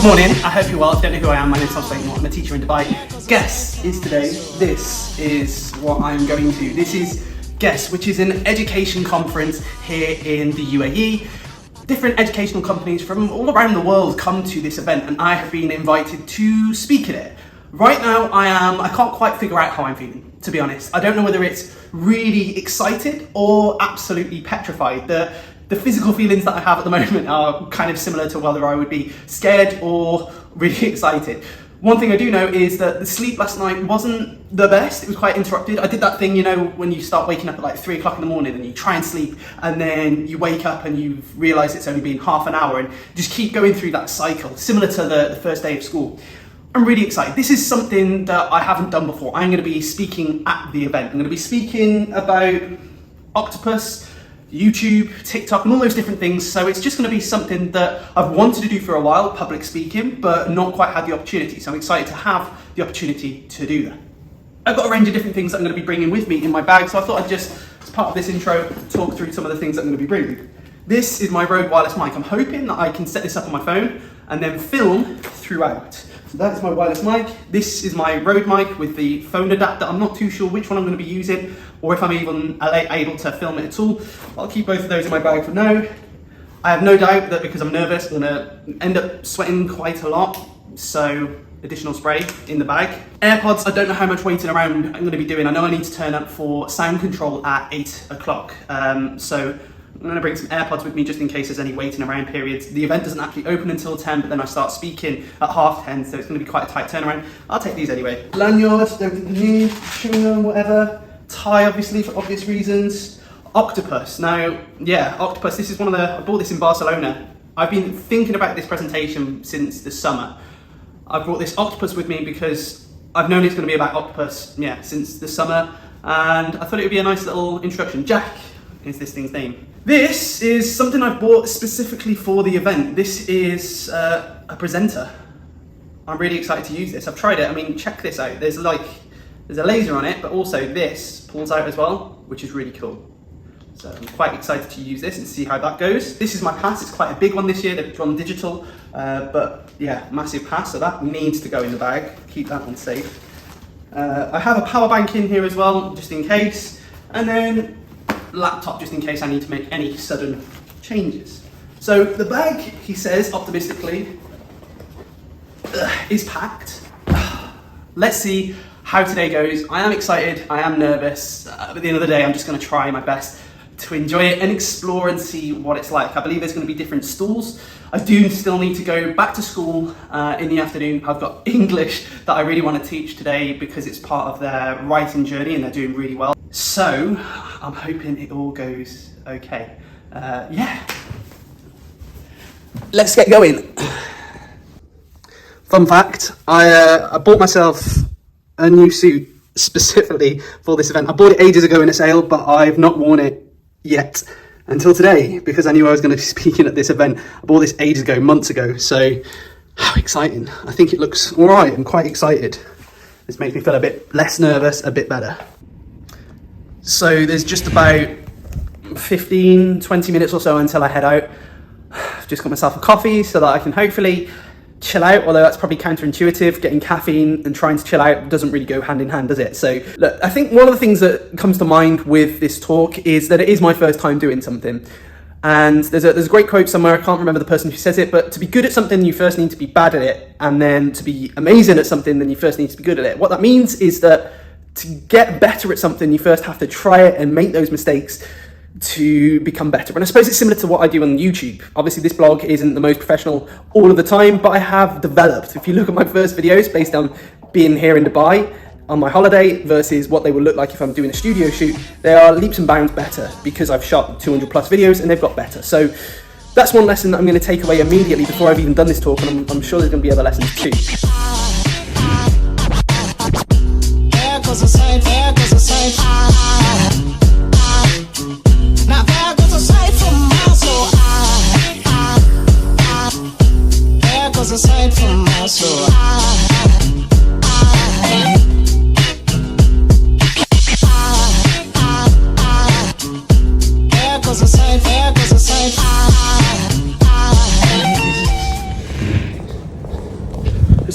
Good morning, I hope you're well. If you don't know who I am, my name's Tom. I'm a teacher in Dubai. GESS is today. This is what I'm going to. This is GESS, which is an education conference here in the UAE. Different educational companies from all around the world come to this event, and I have been invited to speak at it. Right now I can't quite figure out how I'm feeling, to be honest. I don't know whether it's really excited or absolutely petrified. The physical feelings that I have at the moment are kind of similar to whether I would be scared or really excited. One thing I do know is that the sleep last night wasn't the best. It was quite interrupted. I did that thing, you know, when you start waking up at like 3 o'clock in the morning and you try and sleep and then you wake up and you realise it's only been half an hour and just keep going through that cycle, similar to the first day of school. I'm really excited. This is something that I haven't done before. I'm going to be speaking at the event. I'm going to be speaking about octopus, YouTube, TikTok, and all those different things. So it's just going to be something that I've wanted to do for a while, public speaking, but not quite had the opportunity. So I'm excited to have the opportunity to do that. I've got a range of different things that I'm going to be bringing with me in my bag. So I thought I'd just, as part of this intro, talk through some of the things that I'm going to be bringing. This is my Rode wireless mic. I'm hoping that I can set this up on my phone and then film throughout. So that's my wireless mic. This is my Rode mic with the phone adapter. I'm not too sure which one I'm going to be using or if I'm even able to film it at all. I'll keep both of those in my bag for now. I have no doubt that because I'm nervous, I'm going to end up sweating quite a lot. So additional spray in the bag. AirPods, I don't know how much waiting around I'm going to be doing. I know I need to turn up for sound control at 8 o'clock. So I'm going to bring some AirPods with me just in case there's any waiting around periods. The event doesn't actually open until 10, but then I start speaking at 10:30, so it's going to be quite a tight turnaround. I'll take these anyway. Lanyard, don't think I need, chewing gum, whatever. Tie, obviously, for obvious reasons. Octopus. Now, yeah, octopus, this is I bought this in Barcelona. I've been thinking about this presentation since the summer. I brought this octopus with me because I've known it's going to be about octopus, since the summer, and I thought it would be a nice little introduction. Jack is this thing's name. This is something I've bought specifically for the event. This is a presenter. I'm really excited to use this. I've tried it. I mean, check this out. There's a laser on it, but also this pulls out as well, which is really cool. So I'm quite excited to use this and see how that goes. This is my pass. It's quite a big one this year. They've gone digital, but yeah, massive pass. So that needs to go in the bag. Keep that one safe. I have a power bank in here as well, just in case. And then laptop, just in case I need to make any sudden changes. So the bag, he says, optimistically, is packed. Let's see how today goes. I am excited, I am nervous. At the end of the day, I'm just going to try my best to enjoy it and explore and see what it's like. I believe there's going to be different stalls. I do still need to go back to school in the afternoon. I've got English that I really want to teach today because it's part of their writing journey and they're doing really well. So I'm hoping it all goes okay. Let's get going. Fun fact, I bought myself a new suit specifically for this event. I bought it ages ago in a sale, but I've not worn it yet until today because I knew I was going to be speaking at this event. I bought this ages ago, months ago. So how exciting. I think it looks all right. I'm quite excited. This makes me feel a bit less nervous, a bit better. So there's just about 15, 20 minutes or so until I head out. I've just got myself a coffee so that I can hopefully chill out, although that's probably counterintuitive. Getting caffeine and trying to chill out doesn't really go hand in hand, does it? So look, I think one of the things that comes to mind with this talk is that it is my first time doing something. And there's a great quote somewhere, I can't remember the person who says it, but to be good at something, you first need to be bad at it. And then to be amazing at something, then you first need to be good at it. What that means is that to get better at something, you first have to try it and make those mistakes to become better. And I suppose it's similar to what I do on YouTube. Obviously this blog isn't the most professional all of the time, but I have developed. If you look at my first videos based on being here in Dubai on my holiday versus what they will look like if I'm doing a studio shoot, they are leaps and bounds better because I've shot 200 plus videos and they've got better. So that's one lesson that I'm going to take away immediately before I've even done this talk, and I'm sure there's going to be other lessons too. Aside from my soul,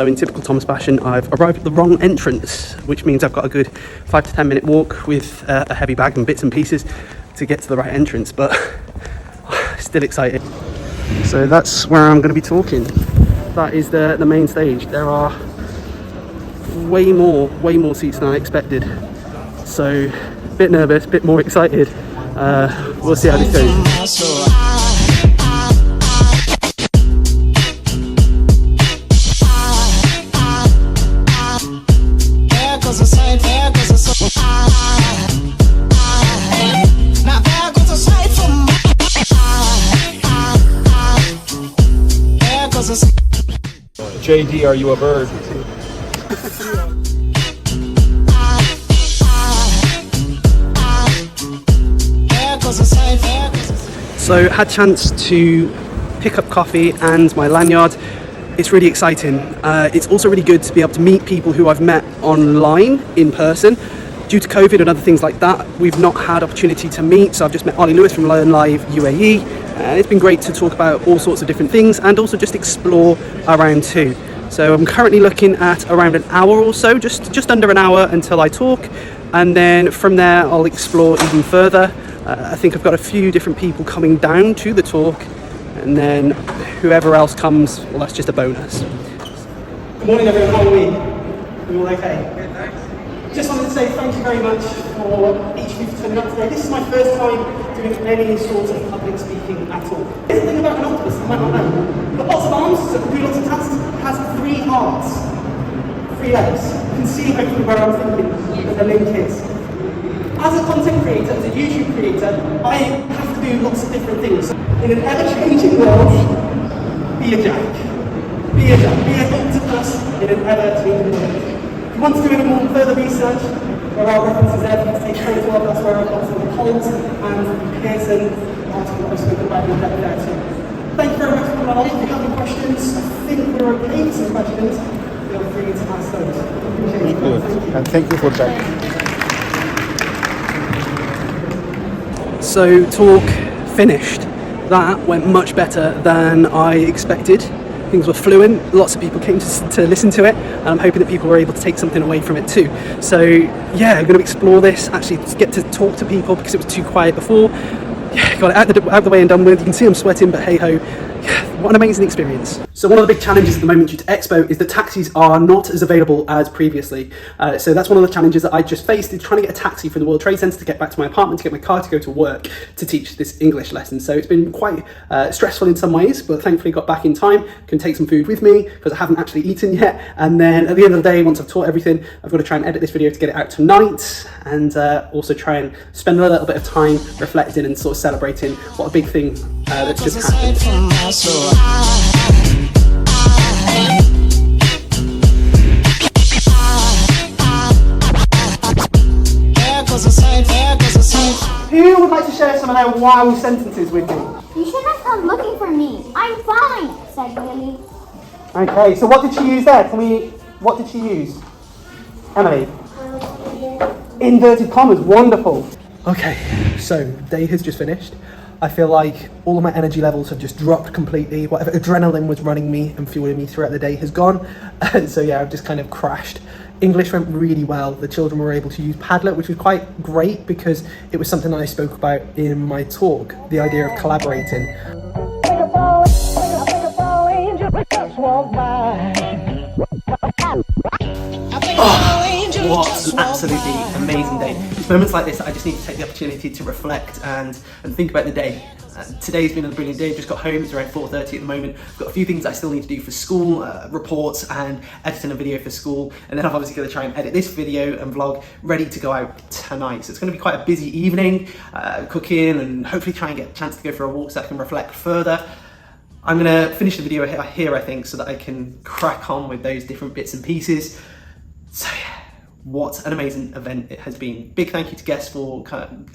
So in typical Thomas fashion, I've arrived at the wrong entrance, which means I've got a good 5 to 10 minute walk with a heavy bag and bits and pieces to get to the right entrance, but still excited. So that's where I'm going to be talking. That is the main stage. There are way more seats than I expected. So a bit nervous, a bit more excited. We'll see how this goes. JD, are you a bird? So had chance to pick up coffee and my lanyard. It's really exciting. It's also really good to be able to meet people who I've met online in person. Due to COVID and other things like that, we've not had opportunity to meet. So I've just met Ollie Lewis from Learn Live UAE, and it's been great to talk about all sorts of different things and also just explore around too. So I'm currently looking at around an hour or so, just under an hour until I talk, and then from there I'll explore even further. I think I've got a few different people coming down to the talk, and then whoever else comes, well, that's just a bonus. Good morning everyone, how are we? We all okay? Just wanted to say thank you very much for each of you for turning up today. This is my first time doing any sort of public speaking at all. Here's the thing about an octopus, you might not know. Got lots of arms, so it can do lots of tasks. It has 3 hearts, 3 legs. You can see hopefully where I'm thinking that the link is. As a content creator, as a YouTube creator, I have to do lots of different things. In an ever-changing world, be a jack. Be an octopus in an ever-changing world. If you want to do any more further research, there are references there for you to take photos of. That's where I've got some of the Holt and Pearson article I've spoken about in depth there too. Thank you very much for coming along. If you have any questions, I think we're okay for some questions. Feel free to ask those. Appreciate it. Good. Thank you. And thank you for that. So talk finished. That went much better than I expected. Things were fluent, lots of people came to listen to it, and I'm hoping that people were able to take something away from it too. So yeah, I'm going to explore this, actually get to talk to people because it was too quiet before. Yeah, got it out of the way and done with. You can see I'm sweating, but hey ho. What an amazing experience. So one of the big challenges at the moment due to Expo is that taxis are not as available as previously. So that's one of the challenges that I just faced, is trying to get a taxi from the World Trade Center to get back to my apartment, to get my car to go to work, to teach this English lesson. So it's been quite stressful in some ways, but thankfully got back in time, can take some food with me because I haven't actually eaten yet. And then at the end of the day, once I've taught everything, I've got to try and edit this video to get it out tonight, and also try and spend a little bit of time reflecting and sort of celebrating what a big thing that's just happened. Who would like to share some of their wow sentences with me? You shouldn't come looking for me. I'm fine, said Lily. Okay, so what did she use there? What did she use? Emily? Inverted commas, wonderful. Okay, so day has just finished. I feel like all of my energy levels have just dropped completely. Whatever adrenaline was running me and fueling me throughout the day has gone. So yeah, I've just kind of crashed. English went really well. The children were able to use Padlet, which was quite great because it was something that I spoke about in my talk, the idea of collaborating. Oh, what an absolutely amazing day. It's moments like this that I just need to take the opportunity to reflect and think about the day. Today's been a brilliant day. I've just got home, it's around 4:30 at the moment. I've got a few things I still need to do for school, reports and editing a video for school. And then I'm obviously going to try and edit this video and vlog ready to go out tonight. So it's going to be quite a busy evening, cooking, and hopefully try and get a chance to go for a walk so I can reflect further. I'm going to finish the video here, I think, so that I can crack on with those different bits and pieces. So yeah, what an amazing event it has been. Big thank you to GESS for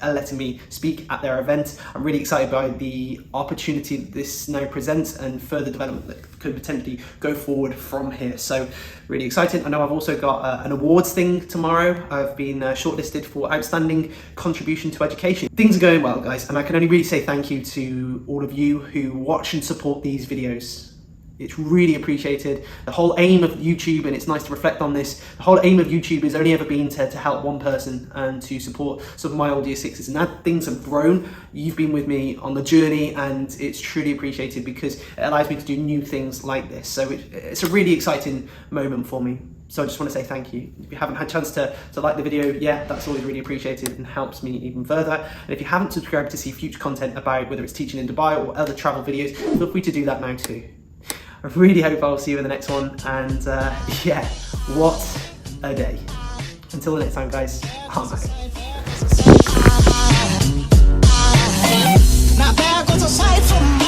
letting me speak at their event. I'm really excited by the opportunity that this now presents and further development that could potentially go forward from here. So really excited. I know I've also got an awards thing tomorrow. I've been shortlisted for outstanding contribution to education. Things are going well, guys, and I can only really say thank you to all of you who watch and support these videos. It's really appreciated. The whole aim of YouTube, and it's nice to reflect on this, the whole aim of YouTube has only ever been to help one person and to support some of my old year sixes. And as things have grown, you've been with me on the journey, and it's truly appreciated because it allows me to do new things like this. So it's a really exciting moment for me. So I just want to say thank you. If you haven't had a chance to like the video yet, that's always really appreciated and helps me even further. And if you haven't subscribed to see future content about whether it's teaching in Dubai or other travel videos, feel free to do that now too. I really hope I'll see you in the next one, and yeah, what a day. Until the next time, guys, I'm out. Not bad, 'cause aside from